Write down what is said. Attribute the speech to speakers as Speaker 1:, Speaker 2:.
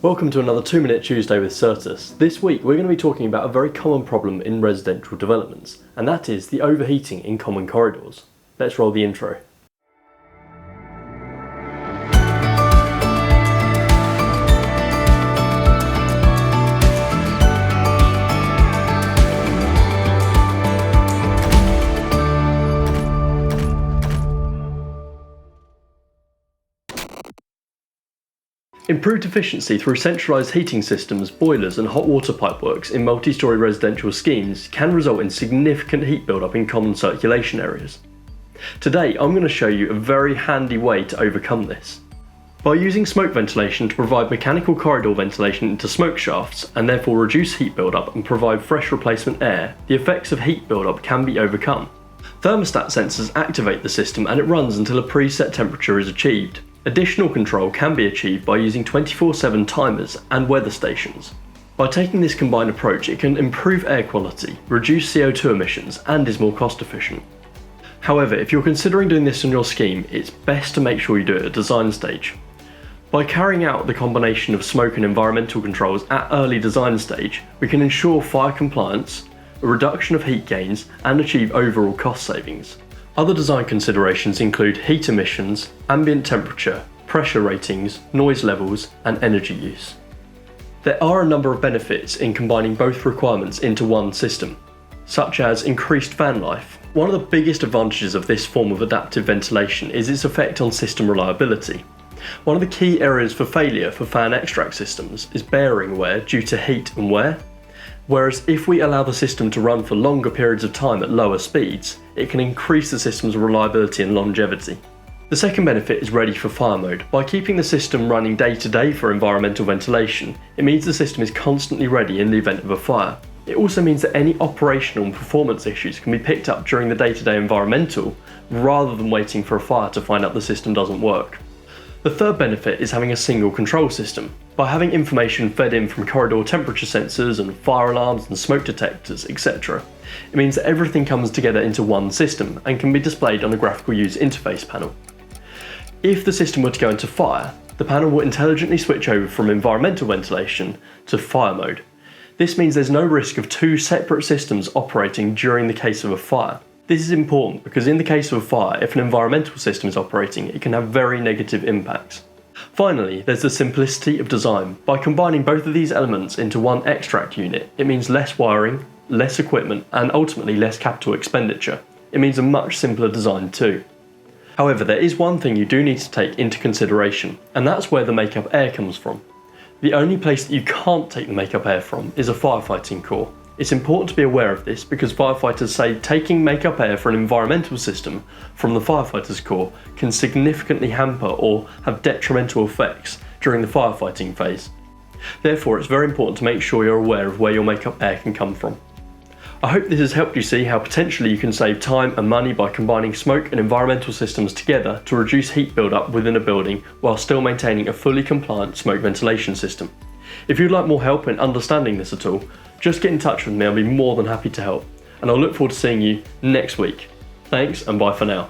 Speaker 1: Welcome to another 2-Minute Tuesday with Sertus. This week we're going to be talking about a very common problem in residential developments, and that is the overheating in common corridors. Let's roll the intro. Improved efficiency through centralised heating systems, boilers and hot water pipeworks in multi-storey residential schemes can result in significant heat build-up in common circulation areas. Today I'm going to show you a very handy way to overcome this. By using smoke ventilation to provide mechanical corridor ventilation into smoke shafts and therefore reduce heat build-up and provide fresh replacement air, the effects of heat build-up can be overcome. Thermostat sensors activate the system and it runs until a preset temperature is achieved. Additional control can be achieved by using 24/7 timers and weather stations. By taking this combined approach, it can improve air quality, reduce CO2 emissions, and is more cost efficient. However, if you're considering doing this on your scheme, it's best to make sure you do it at design stage. By carrying out the combination of smoke and environmental controls at early design stage, we can ensure fire compliance, a reduction of heat gains, and achieve overall cost savings. Other design considerations include heat emissions, ambient temperature, pressure ratings, noise levels, and energy use. There are a number of benefits in combining both requirements into one system, such as increased fan life. One of the biggest advantages of this form of adaptive ventilation is its effect on system reliability. One of the key areas for failure for fan extract systems is bearing wear due to heat and wear. Whereas if we allow the system to run for longer periods of time at lower speeds, it can increase the system's reliability and longevity. The second benefit is ready for fire mode. By keeping the system running day to day for environmental ventilation, it means the system is constantly ready in the event of a fire. It also means that any operational and performance issues can be picked up during the day-to-day environmental, rather than waiting for a fire to find out the system doesn't work. The third benefit is having a single control system. By having information fed in from corridor temperature sensors and fire alarms and smoke detectors, etc., it means that everything comes together into one system and can be displayed on a graphical user interface panel. If the system were to go into fire, the panel will intelligently switch over from environmental ventilation to fire mode. This means there's no risk of two separate systems operating during the case of a fire. This is important because in the case of a fire, if an environmental system is operating, it can have very negative impacts. Finally, there's the simplicity of design. By combining both of these elements into one extract unit, it means less wiring, less equipment, and ultimately less capital expenditure. It means a much simpler design too. However, there is one thing you do need to take into consideration, and that's where the makeup air comes from. The only place that you can't take the makeup air from is a firefighting core. It's important to be aware of this because firefighters say taking makeup air for an environmental system from the firefighter's core can significantly hamper or have detrimental effects during the firefighting phase. Therefore, it's very important to make sure you're aware of where your makeup air can come from. I hope this has helped you see how potentially you can save time and money by combining smoke and environmental systems together to reduce heat build-up within a building while still maintaining a fully compliant smoke ventilation system. If you'd like more help in understanding this at all, just get in touch with me, I'll be more than happy to help. And I'll look forward to seeing you next week. Thanks and bye for now.